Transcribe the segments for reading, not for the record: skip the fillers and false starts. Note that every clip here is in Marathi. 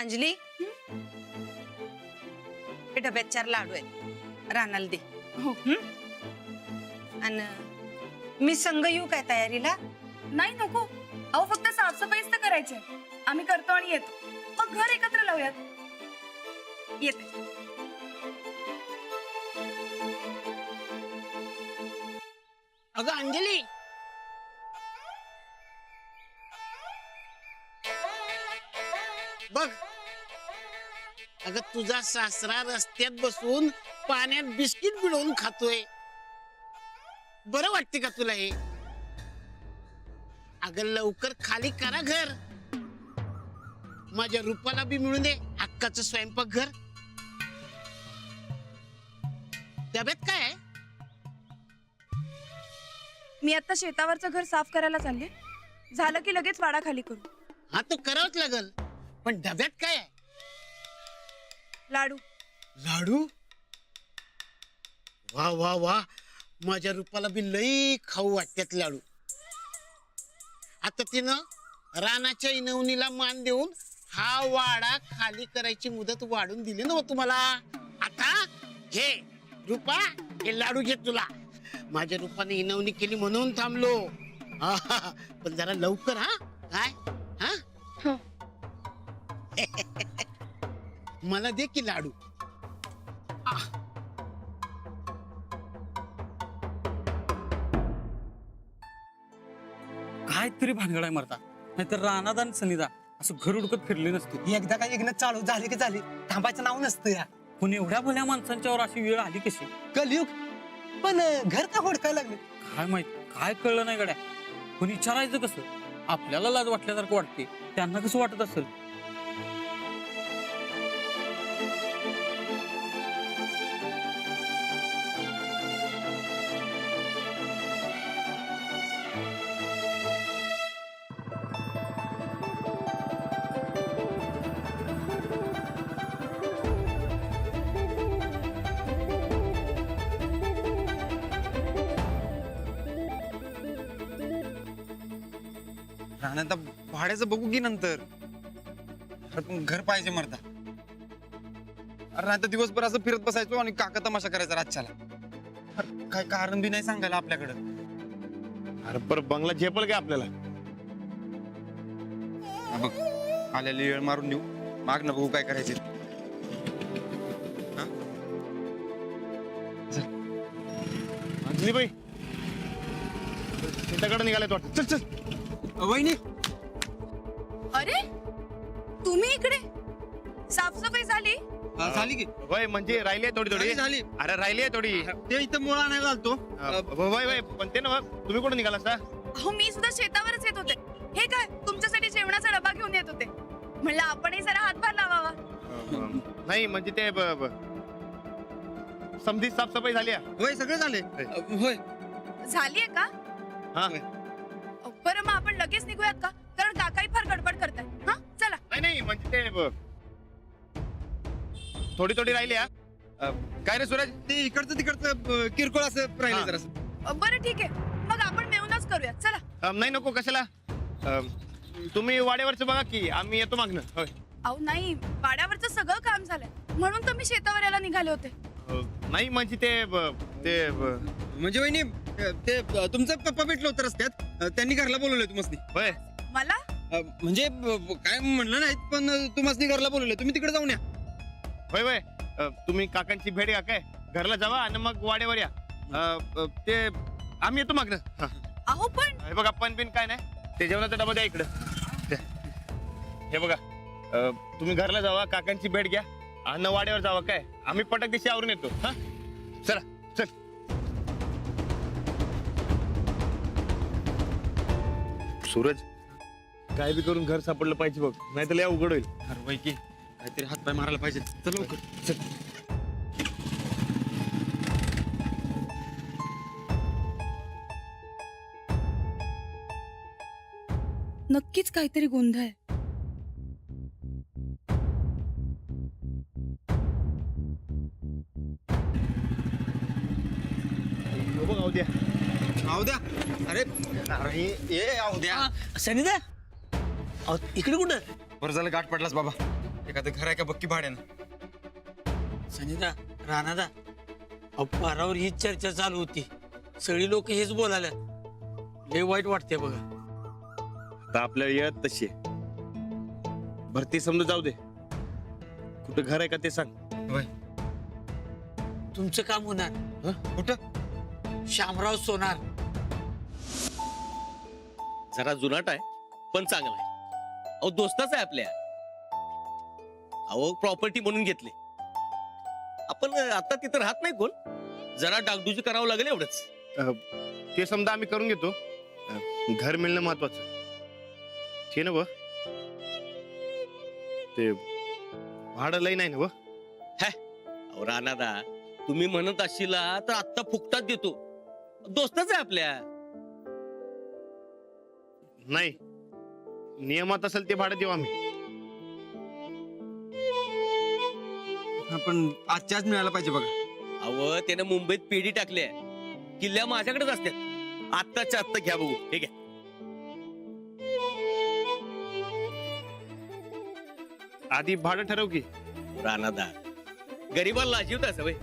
अंजली हे डब्यात 4 लाडू आहेत रानाला दे. हो. आणि मी संग येऊ काय तयारीला? नाही नको. अहो फक्त साफसफाईच तर करायची आहे. आम्ही करतो आणि येतो. मग घर एकत्र लावूयात. येते. अगं अंजली, बघ अगं तुझा सासरा रस्त्यात बसून पाण्यात बिस्किट बिडवून खातोय. बरं वाटते का तुला हे? अगं लवकर खाली करा घर. माझ्या रूपाला बी मिळून दे हक्काचं स्वयंपाक घर. डब्यात काय आहे? मी आता शेतावरचं घर साफ करायला चालले. झालं की लगेच वाडा खाली करू. हा तो करावंच लागल, पण डब्यात काय आहे? लाडू. लाडू? वा वा वा, माझ्या रूपाला बी लई खाऊ वाटतात लाडू. आता तिनं रानाच्या इनवणीला मान देऊन हा वाडा खाली करायची मुदत वाढून दिली ना तुम्हाला. आता घे रूपा, हे लाडू घे तुला. माझ्या रूपाने इनवणी केली म्हणून थांबलो. आहा, पण जरा लवकर. हा काय? हा मला दे की लाडू. काय तरी भानगड आहे मरता. नाहीतर रानात आणि सनिदा असं घर उडकत फिरले नसते. एकदा काय एकदा चालू झाली की झाली, थांबायचं नाव नसतं या. पण एवढ्या भल्या माणसांच्यावर अशी वेळ आली कशी? कलयुग. पण घर का हुडकायला लागले? काय माहित, काय कळलं नाही गड्या. पण विचारायचं कसं? आपल्याला लाज वाटल्यासारखं वाटते, त्यांना कसं वाटत असेल? राहण्यात भाड्याचं बघू की नंतर. अरे पण घर पाहिजे मरता. अरे नाही तर दिवसभर असं फिरत बसायचो आणि काका तमाशा करायचा रातच्याला. अरे काय कारण बी नाही सांगायला आपल्याकडं. अरे पर बंगला झेपल काय आपल्याला? हा बघ, आल्याला येळ मारून देऊ, माग ना बघू काय करायचे. अंजली बाई शेताकडे निघालाय वाटतं. चल चल. वहिनी, अरे तुम्ही इकडे? साफसफाई झाली? झाली की? वय म्हणजे राहिली आहे थोडी थोडी. झाली. अरे राहिली आहे थोडी. ते इथं मुळा नाही घालतो. वय वय पण ते ना तुम्ही कुठे निघाला असता? अहो मी सुद्धा शेतावरच येत होते. हे काय तुमच्यासाठी जेवणाचा डबा घेऊन येत होते. म्हणलं आपणही जरा हातभार लावावा. नाही म्हणजे ते समधी साफसफाई झाली आहे. होय सगळं झाले. होय झालीये का? हा बरं मग आपण लगेच निघूयात का? कारण काकाही फार गडबड करताय. हा चला. नाही नाही म्हणजे ते थोडी थोडी राहिली आहे. काय रे सूरज, ते इकडचं तिकडचं किरकोळ असं राहिलं जरासं. बरं ठीक आहे, मग आपण मिळूनच करूया. चला. नाही नको कशाला. तुम्ही वाड्यावरचं बघा की आम्ही येतो मागणं. होय. अहो नाही, वाड्यावरचं सगळं काम झालंय म्हणून तर मी शेतावर यायला निघाले होते. नाही म्हणजे ते म्हणजे वहिनी, ते तुमचा पप्पा भेटलो होतं रस्त्यात. त्यांनी घरला बोलवलंय तुम्हाला. होय. मला म्हणजे काय म्हणलं नाहीत, पण तुम्हाला घरला बोलवलंय. तुम्ही तिकडे जाऊन या. होय होय. तुम्ही काकांची भेट घ्या काय, घरला जावा आणि मग वाड्यावर या. ते आम्ही येतो मागणं. अहो पण हे बघा पण बिन काय नाही, ते जेवणाचा डबा द्या इकडं. हे बघा, तुम्ही घरला जावा, काकांची भेट घ्या आणि वाड्यावर जावा काय. आम्ही पटक दिशी आवरून येतो. हा चला चल. सूरज काय बी करून घर सापडलं पाहिजे बघ, नाही तर लय अवघड होईल. अरे वै की, काहीतरी हातपाय मारायला पाहिजे. चल लवकर चल. नक्कीच काहीतरी गोंधळ आहे. बघ अवद्या. आऊ द्या. अरे अरे ये आऊ द्या. सनिदा इकडे कुठं? बरं झालं गाठ पडलास बाबा. एखादं घर आहे का बक्की भाड्यानं? सनीदा राणादा अहो पारावर हीच चर्चा चालू होती. सगळी लोक हेच बोलायला. लय वाईट वाटते बघा. आता आपल्याला येत तशी आहे. भरती समजा जाऊ दे, कुठं घर आहे का ते सांग. तुमचं काम होणार. कुठं? शामराव सोनार. जरा जुनाट आहे पण चांगला आहे. अहो दोस्ताच आहे आपल्या. अहो प्रॉपर्टी म्हणून घेतली. आपण आता तिथं राहत नाही कोण. जरा डागडुजी करावं लागेल एवढंच. ते समजा आम्ही करून घेतो. घर मिळणं महत्वाचं. ठीक ना व? ते भाडं लई नाही ना व? अहो राणादा, तुम्ही म्हणत असशीला तर आत्ता फुकटात देतो. दोस्तच आहे आपल्या. नाही, नियमात असेल ते भाडं देऊ आम्ही. पण आजच्याच मिळायला पाहिजे बघा. अहो त्याने मुंबईत पेढी टाकल्या. किल्ल्या माझ्याकडेच असतात. आत्ताच्या आत्ता घ्या बघू. ठीक आहे. आधी भाडं ठरव की. राणादा, गरीबाला लाजीवता सवय.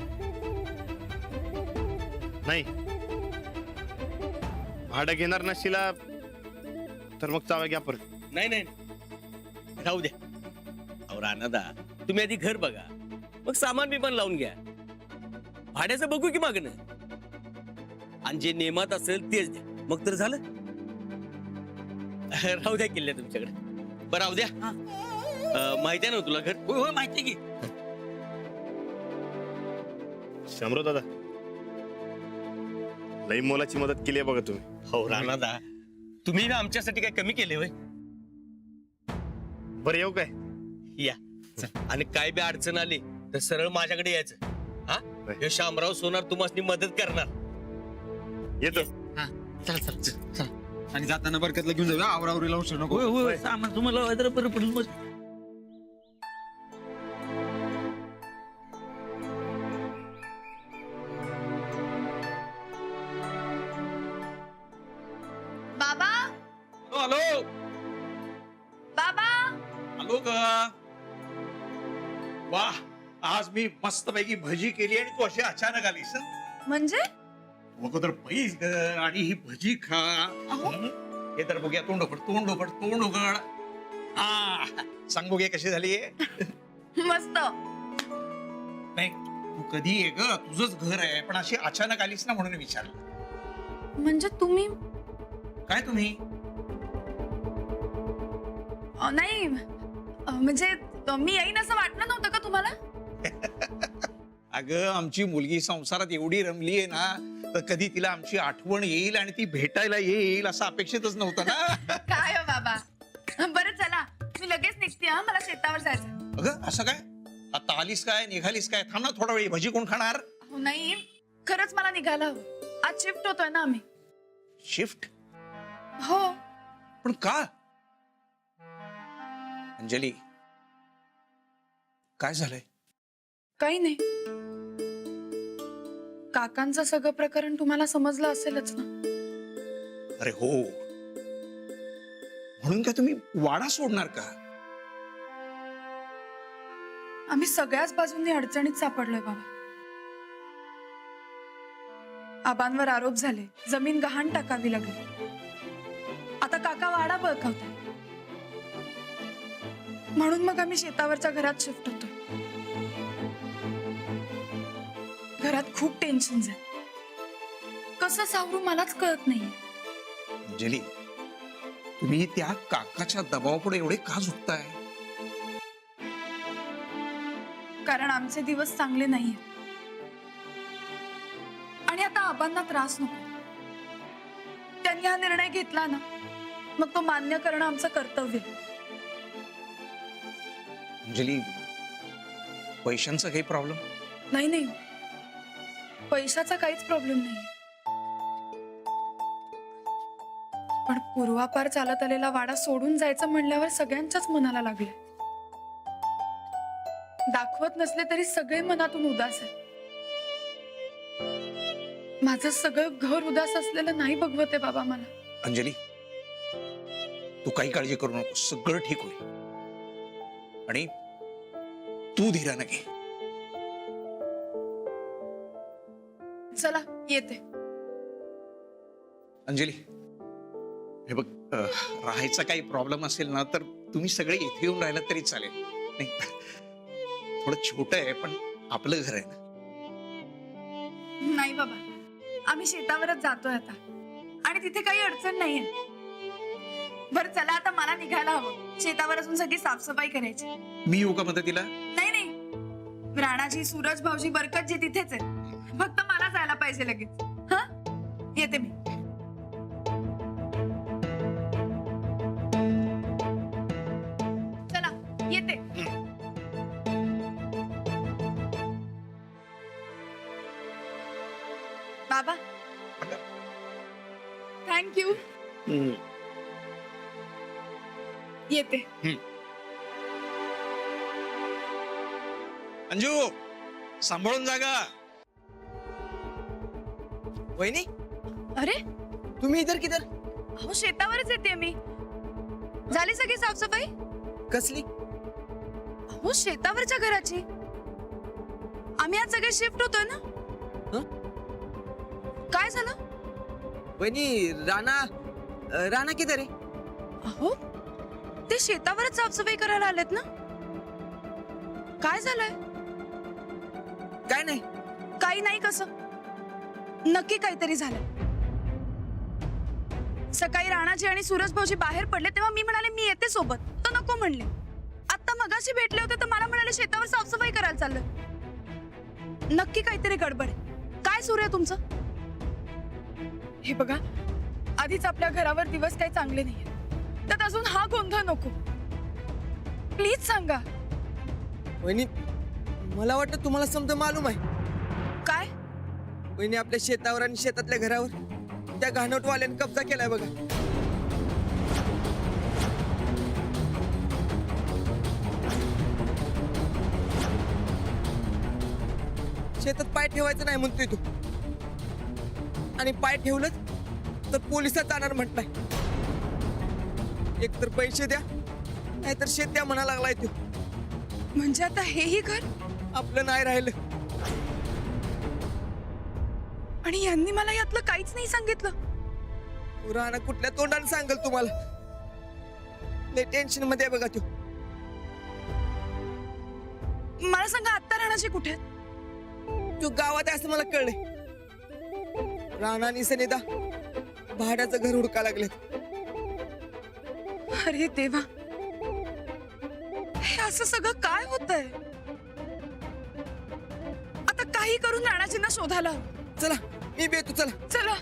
नाही, भाडं घेणार नसशीला तर मग चावा घ्या परत. नाही नाही राहू द्या. अहो राणादा, तुम्ही आधी घर बघा, मग सामान बिमान लावून घ्या. भाड्याचं बघू की मागणं. आणि जे नेमात असेल तेच द्या, मग तर झालं. राहू द्या किल्ल्या तुमच्याकडे. बरं राहू द्या. माहिती आहे ना तुला घर? होय होय माहिती की. शंभरो दादा, लई मोलाची मदत केली आहे बघा तुम्ही. हो राणादा, तुम्ही ना आमच्यासाठी काय कमी केले होय? बरं येऊ काय? या. आणि काय बी अडचण आली तर सरळ माझ्याकडे यायचं. हा, हे शामराव सोनार तुम्हाला मदत करणार. येतो. चल चल चल. आणि जाताना बरकतला घेऊन जाऊया. आवरावरीला उशीर नको. होय होय सामान तुम्हाला जरा बरं पडेल मग. बाबा, हॅलो बाबा. आलो का? वाह, आज मी मस्तपैकी भजी केली आणि तू अशी अचानक आलीस हं? म्हणजे अगोदर पैस ग आणि ही भजी खा. अहो. हे तर बघूया. तोंड उघड, तोंड उघड, तोंड उघड. सांग बघूया कशी झाली. मस्त. नाही, तू कधी ये ग, तुझंच घर आहे, पण अशी अचानक आलीस ना म्हणून विचारलं. म्हणजे तुम्ही काय तुम्ही? नाही म्हणजे मी येईन असं वाटलं नव्हतं का तुम्हाला? अगं, आमची मुलगी संसारात एवढी रमली आहे ना, तर कधी तिला आमची आठवण येईल आणि ती भेटायला येईल असं अपेक्षितच नव्हतं ना. काय हो बाबा. बरं चला, मी लगेच निघते. हा, मला शेतावर जायचं. अगं असं काय? आता आलीस काय, निघालीस काय? थांब ना थोडा वेळ. भजी कोण खाणार? नाही, खरंच मला निघायला हवं. आज शिफ्ट होतोय ना आम्ही. शिफ्ट? हो. पण का? अंजली, काय झालंय? काही नाही. काकांचं सगळं प्रकरण तुम्हाला समजलं असेलच ना. अरे हो, म्हणून काय तुम्ही वाडा सोडणार का? आम्ही सगळ्याच बाजूंनी अडचणीत सापडलोय बाबा. आबांवर आरोप झाले, जमीन गहाण टाकावी लागली. आता काका वाडा बळकावतात. म्हणून मग आम्ही शेतावरच्या घरात शिफ्ट होतोय. घरात खूप टेन्शन्स आहेत. कसं सावरू मलाच कळत नाही. अंजली, तुम्ही त्या काकाच्या दबावापुढे एवढे का झुकताय? कारण आमचे दिवस चांगले नाहीये. आणि आता आबांना त्रास नको. त्यांनी हा निर्णय घेतला ना, मग तो मान्य करणं आमचं कर्तव्य. अंजली, पैशांचा काही प्रॉब्लेम? नाही नाही, पैशाचा काहीच प्रॉब्लेम नाही. पण पूर्वापार चालत आलेला वाडा सोडून जायचं म्हणल्यावर सगळ्यांच्याच मनाला लागले. दाखवत नसले तरी सगळे मनातून उदास आहेत. माझं सगळं घर उदास असलेलं नाही बघवत आहे बाबा मला. अंजली, तू काही काळजी करू नको, सगळं ठीक होईल. आणि तू धीरानं घे. चला येते. अंजली, हे बघ, राहायचा काही प्रॉब्लेम असेल ना तर तुम्ही सगळे इथे येऊन राहिला तरी चालेल. नाही, थोडं छोटं आहे पण आपलं घर आहे ना. नाही बाबा, आम्ही शेतावरच जातोय आता आणि तिथे काही अडचण नाहीये. बरं चला आता मला निघायला हवं. शेतावर अजून सगळी साफसफाई करायची. मी येऊ का मदतीला? नाही नाही, राणाजी, सूरज भाऊजी, बरकतजी तिथेच आहेत. फक्त मला जायला पाहिजे लगेच. हा, येते मी. चला येते. बाबा, थँक्यू. येते. अंजू, सांभाळून जागा. वहिनी, अरे तुम्ही इधर किधर? अहो शेतावरच येते मी. झाली सगळी साफसफाई? कसली? अहो शेतावरच्या घराची. आम्ही आज सगळे शिफ्ट होतोय ना. काय झालं? वहिनी, राणा किधर आहे? अहो ते शेतावरच साफसफाई करायला आलेत ना. काय झालंय? काय नाही. काही नाही कसं? नक्की काहीतरी झालं. सकाळी राणाजी आणि सूरज भाऊजी बाहेर पडले तेव्हा मी म्हणाले मी येते सोबत, तर नको म्हणले. आता मगाशी भेटले होते तर मला म्हणाले शेतावर साफसफाई करायला चाललंय. नक्की काहीतरी गडबड आहे. काय सुरू आहे तुमचं? हे बघा, आधीच आपल्या घरावर दिवस काही चांगले नाहीये, त्यात अजून हा गोंधळ नको. प्लीज सांगा. वहिनी, मला वाटतं तुम्हाला समजा मालूम आहे. काय? वहिनी, आपल्या शेतावर आणि शेतातल्या घरावर त्या घाणवटवाल्याने कब्जा केलाय बघा. शेतात पाय ठेवायचं नाही म्हणतोय तू, आणि पाय ठेवलं तर पोलिसात जाणार म्हटलाय. एक तर पैसे द्या, नाहीतर शेत द्या म्हणा लागलाय तू. म्हणजे आता हेही घर आपलं नाही राहिलं. आणि यांनी मला यातलं काहीच नाही सांगितलं. राणा कुठल्या तोंडाने सांगल तुम्हाला? लय टेन्शन मध्ये आहे बघा तू. मला सांगा आत्ता राणाजी कुठे आहेत? तू गावात आहे असं मला कळलंय. राणा आणि सनिता भाड्याचं घर हुडका लागले. अरे देवा, हे असं सगळं काय होतंय? आता काही करून राणाजींना शोधायला हवं. चला मी बी येतो. चला चला.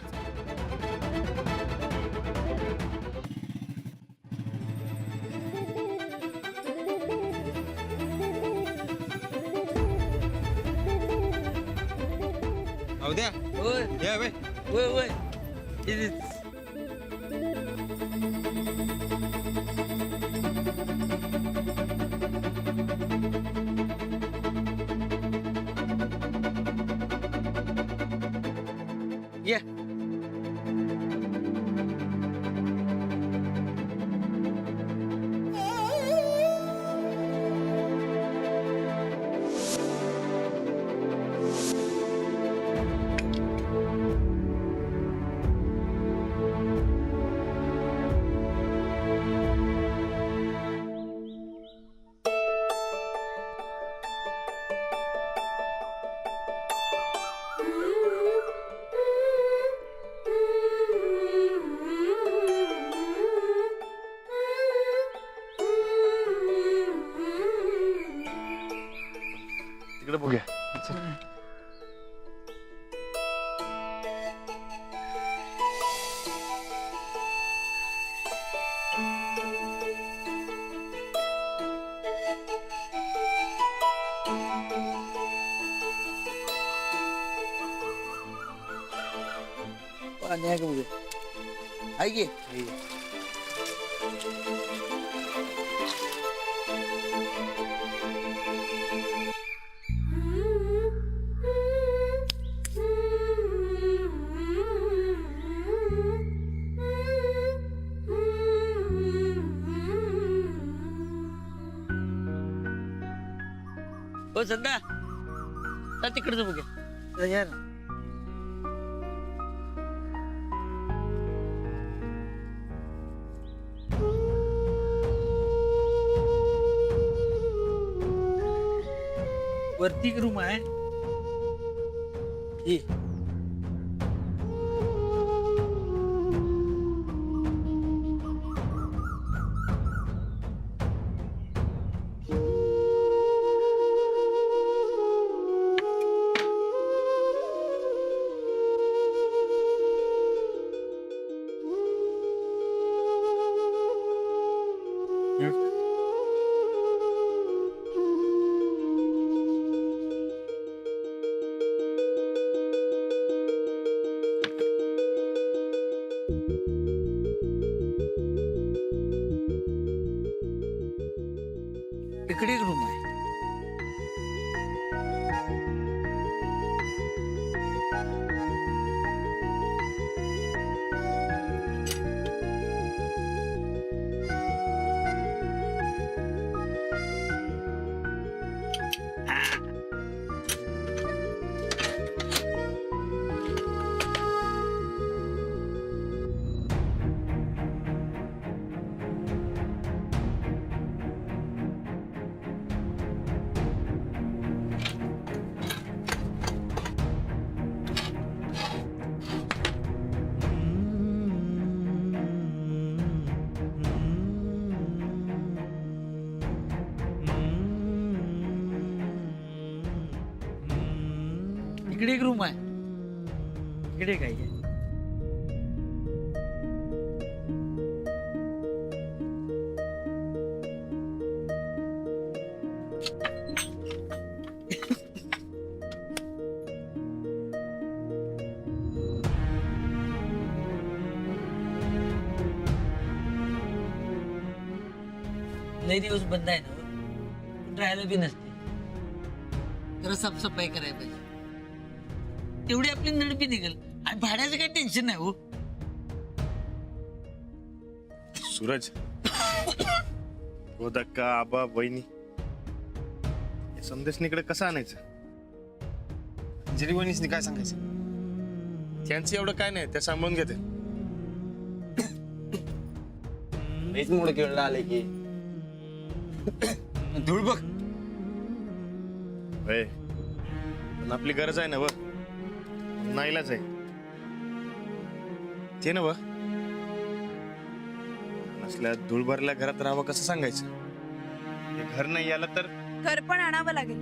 द्या होय या बे. होय होय. इथेच. या. तिकडे बघूया. पाणी आहे का बघूया? आहे की? हो संदा जा तिकडचं बघूया या ना. वरती एक रूम आहे ही. इकडे एक रूम आहे. इकडे एक रूम आहे. इकडे काय आहे? लय दिवस बंद आहे ना हो. पण राहायला बी नसते. जरा साफसफाई करायला पाहिजे. तेवढी आपली नडबी निघेल आणि भाड्याचं काही टेन्शन नाही हो. सूरज गोदक्का आबा वहिनी संदेशनीकडे कसं आणायचं? अंजली वहिनीसनी काय सांगायचं? त्यांचं एवढं काय नाही, ते सांभाळून घेते. लईच मोड खेळलं आले की धूळ बघ. होय, पण आपली गरज आहे ना व नाईलाज आहे ते ना व. नसल्या धूळ भरल्या घरात राहावं कसं सांगायचं? हे घर नाही आलं तर घर पण आणावं लागेल.